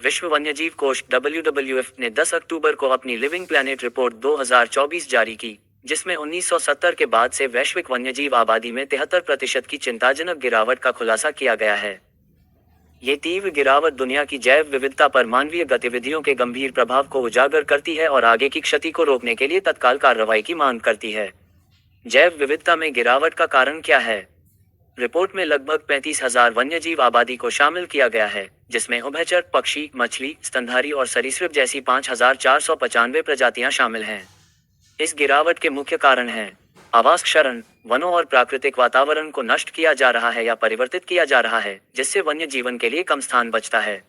विश्व वन्यजीव कोष WWF ने 10 अक्टूबर को अपनी लिविंग प्लैनेट रिपोर्ट 2024 जारी की, जिसमें 1970 के बाद से वैश्विक वन्यजीव आबादी में 73% की चिंताजनक गिरावट का खुलासा किया गया है। ये तीव्र गिरावट दुनिया की जैव विविधता पर मानवीय गतिविधियों के गंभीर प्रभाव को उजागर करती है और आगे की क्षति को रोकने के लिए तत्काल कार्रवाई की मांग करती है। जैव विविधता में गिरावट का कारण क्या है? रिपोर्ट में लगभग 35,000 वन्यजीव आबादी को शामिल किया गया है, जिसमें उभयचर, पक्षी, मछली, स्तनधारी और सरीसृप जैसी 5,495 प्रजातियां शामिल हैं। इस गिरावट के मुख्य कारण हैं आवास क्षरण, वनों और प्राकृतिक वातावरण को नष्ट किया जा रहा है या परिवर्तित किया जा रहा है, जिससे वन्य जीवन के लिए कम स्थान बचता है।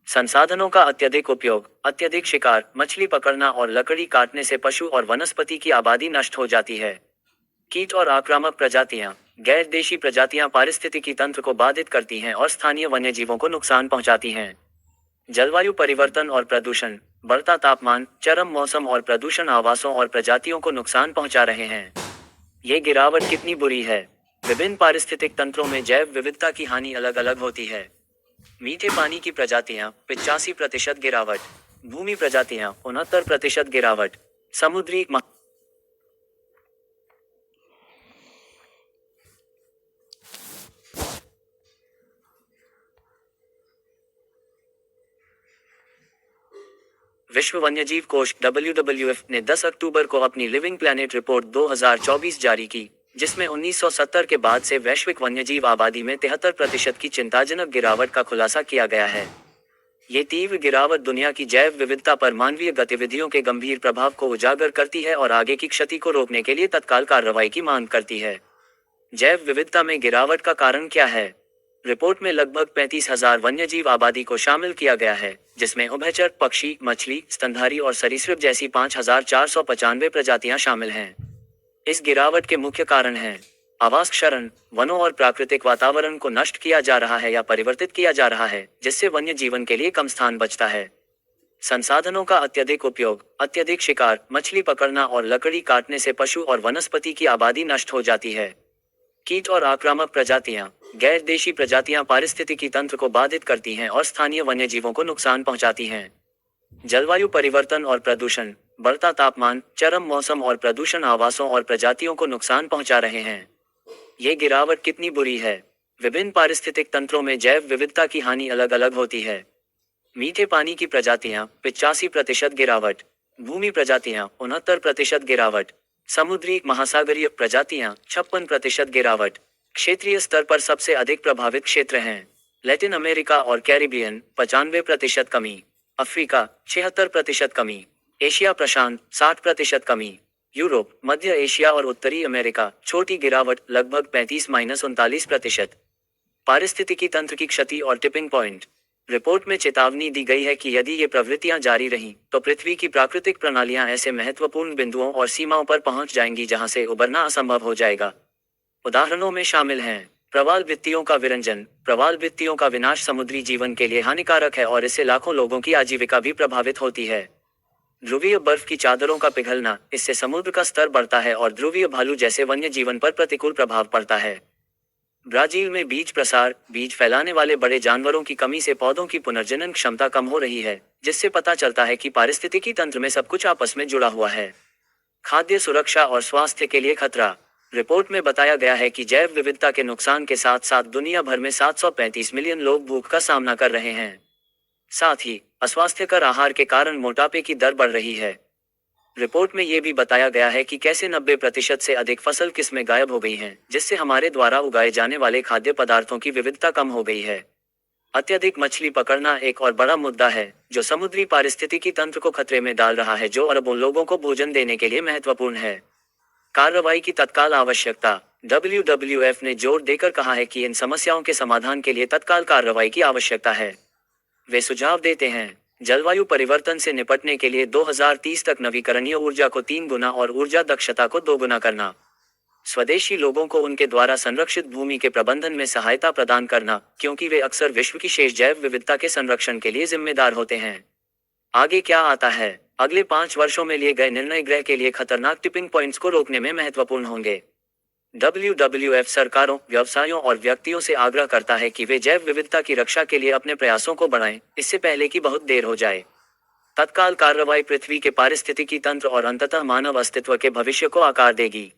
संसाधनों का अत्यधिक उपयोग, अत्यधिक शिकार, मछली पकड़ना और लकड़ी काटने से पशु और वनस्पति की आबादी नष्ट हो जाती है। कीट और आक्रामक प्रजातियां, गैर देशी प्रजातियां पारिस्थितिकी तंत्र को बाधित करती हैं और स्थानीय वन्यजीवों को नुकसान पहुंचाती हैं। जलवायु परिवर्तन और प्रदूषण, बढ़ता तापमान, चरम मौसम और प्रदूषण आवासों और प्रजातियों को नुकसान पहुंचा रहे हैं। ये गिरावट कितनी बुरी है? विभिन्न पारिस्थितिक तंत्रों में जैव विविधता की हानि अलग अलग होती है। मीठे पानी की प्रजातियां 85% गिरावट, भूमि प्रजातियां 69% गिरावट, समुद्री विश्व वन्यजीव कोष WWF ने 10 अक्टूबर को अपनी लिविंग प्लैनेट रिपोर्ट 2024 जारी की, जिसमें 1970 के बाद से वैश्विक वन्यजीव आबादी में 73% की चिंताजनक गिरावट का खुलासा किया गया है। ये तीव्र गिरावट दुनिया की जैव विविधता पर मानवीय गतिविधियों के गंभीर प्रभाव को उजागर करती है और आगे की क्षति को रोकने के लिए तत्काल कार्रवाई की मांग करती है। जैव विविधता में गिरावट का कारण क्या है? रिपोर्ट में लगभग 35,000 वन्यजीव आबादी को शामिल किया गया है, जिसमें उभयचर, पक्षी, मछली, स्तनधारी और सरीसृप जैसी 5,495 प्रजातियां शामिल हैं। इस गिरावट के मुख्य कारण हैं आवास क्षरण, वनों और प्राकृतिक वातावरण को नष्ट किया जा रहा है या परिवर्तित किया जा रहा है, जिससे वन्य जीवन के लिए कम स्थान बचता है। संसाधनों का अत्यधिक उपयोग, अत्यधिक शिकार, मछली पकड़ना और लकड़ी काटने से पशु और वनस्पति की आबादी नष्ट हो जाती है। कीट और आक्रामक प्रजातियां, गैर देशी प्रजातियां पारिस्थितिकी तंत्र को बाधित करती हैं और स्थानीय वन्यजीवों को नुकसान पहुंचाती हैं। जलवायु परिवर्तन और प्रदूषण, बढ़ता तापमान, चरम मौसम और प्रदूषण आवासों और प्रजातियों को नुकसान पहुंचा रहे हैं। ये गिरावट कितनी बुरी है? विभिन्न पारिस्थितिक तंत्रों में जैव विविधता की हानि अलग अलग होती है। मीठे पानी की प्रजातियां 85% गिरावट, भूमि प्रजातियां 69% गिरावट, समुद्री महासागरीय प्रजातियां 56% गिरावट। क्षेत्रीय स्तर पर सबसे अधिक प्रभावित क्षेत्र हैं लैटिन अमेरिका और कैरिबियन 95% कमी, अफ्रीका 76% कमी, एशिया प्रशांत 60% कमी, यूरोप, मध्य एशिया और उत्तरी अमेरिका छोटी गिरावट लगभग 35-39%। पारिस्थितिकी तंत्र की क्षति और टिपिंग पॉइंट, रिपोर्ट में चेतावनी दी गई है कि यदि ये प्रवृत्तियां जारी रहीं, तो पृथ्वी की प्राकृतिक प्रणालियां ऐसे महत्वपूर्ण बिंदुओं और सीमाओं पर पहुंच जाएंगी जहां से उबरना असंभव हो जाएगा। उदाहरणों में शामिल हैं प्रवाल भित्तियों का विरंजन। प्रवाल भित्तियों का विनाश समुद्री जीवन के लिए हानिकारक है और इससे लाखों लोगों की आजीविका भी प्रभावित होती है। ध्रुवीय बर्फ की चादरों का पिघलना, इससे समुद्र का स्तर बढ़ता है और ध्रुवीय भालू जैसे वन्य जीवन पर प्रतिकूल प्रभाव पड़ता है। ब्राजील में बीज प्रसार, बीज फैलाने वाले बड़े जानवरों की कमी से पौधों की पुनर्जनन क्षमता कम हो रही है, जिससे पता चलता है कि पारिस्थितिकी तंत्र में सब कुछ आपस में जुड़ा हुआ है। खाद्य सुरक्षा और स्वास्थ्य के लिए खतरा, रिपोर्ट में बताया गया है कि जैव विविधता के नुकसान के साथ साथ दुनिया भर में 735 मिलियन लोग भूख का सामना कर रहे हैं। साथ ही अस्वास्थ्यकर आहार के कारण मोटापे की दर बढ़ रही है। रिपोर्ट में यह भी बताया गया है कि कैसे 90% से अधिक फसल किस्में गायब हो गई हैं, जिससे हमारे द्वारा उगाए जाने वाले खाद्य पदार्थों की विविधता कम हो गई है। अत्यधिक मछली पकड़ना एक और बड़ा मुद्दा है, जो समुद्री पारिस्थितिकी तंत्र को खतरे में डाल रहा है, जो अरबों लोगों को भोजन देने के लिए महत्वपूर्ण है। कार्रवाई की तत्काल आवश्यकता, WWF ने जोर देकर कहा है कि इन समस्याओं के समाधान के लिए तत्काल कार्रवाई की आवश्यकता है। वे सुझाव देते हैं जलवायु परिवर्तन से निपटने के लिए 2030 तक नवीकरणीय ऊर्जा को 3 गुना और ऊर्जा दक्षता को 2 गुना करना, स्वदेशी लोगों को उनके द्वारा संरक्षित भूमि के प्रबंधन में सहायता प्रदान करना, क्योंकि वे अक्सर विश्व की शेष जैव विविधता के संरक्षण के लिए जिम्मेदार होते हैं। आगे क्या आता है? अगले 5 वर्षों में लिए गए निर्णय ग्रह के लिए खतरनाक टिपिंग पॉइंट्स को रोकने में महत्वपूर्ण होंगे। WWF सरकारों, व्यवसायों और व्यक्तियों से आग्रह करता है कि वे जैव विविधता की रक्षा के लिए अपने प्रयासों को बढ़ाएं, इससे पहले कि बहुत देर हो जाए। तत्काल कार्रवाई पृथ्वी के पारिस्थितिकी तंत्र और अंततः मानव अस्तित्व के भविष्य को आकार देगी।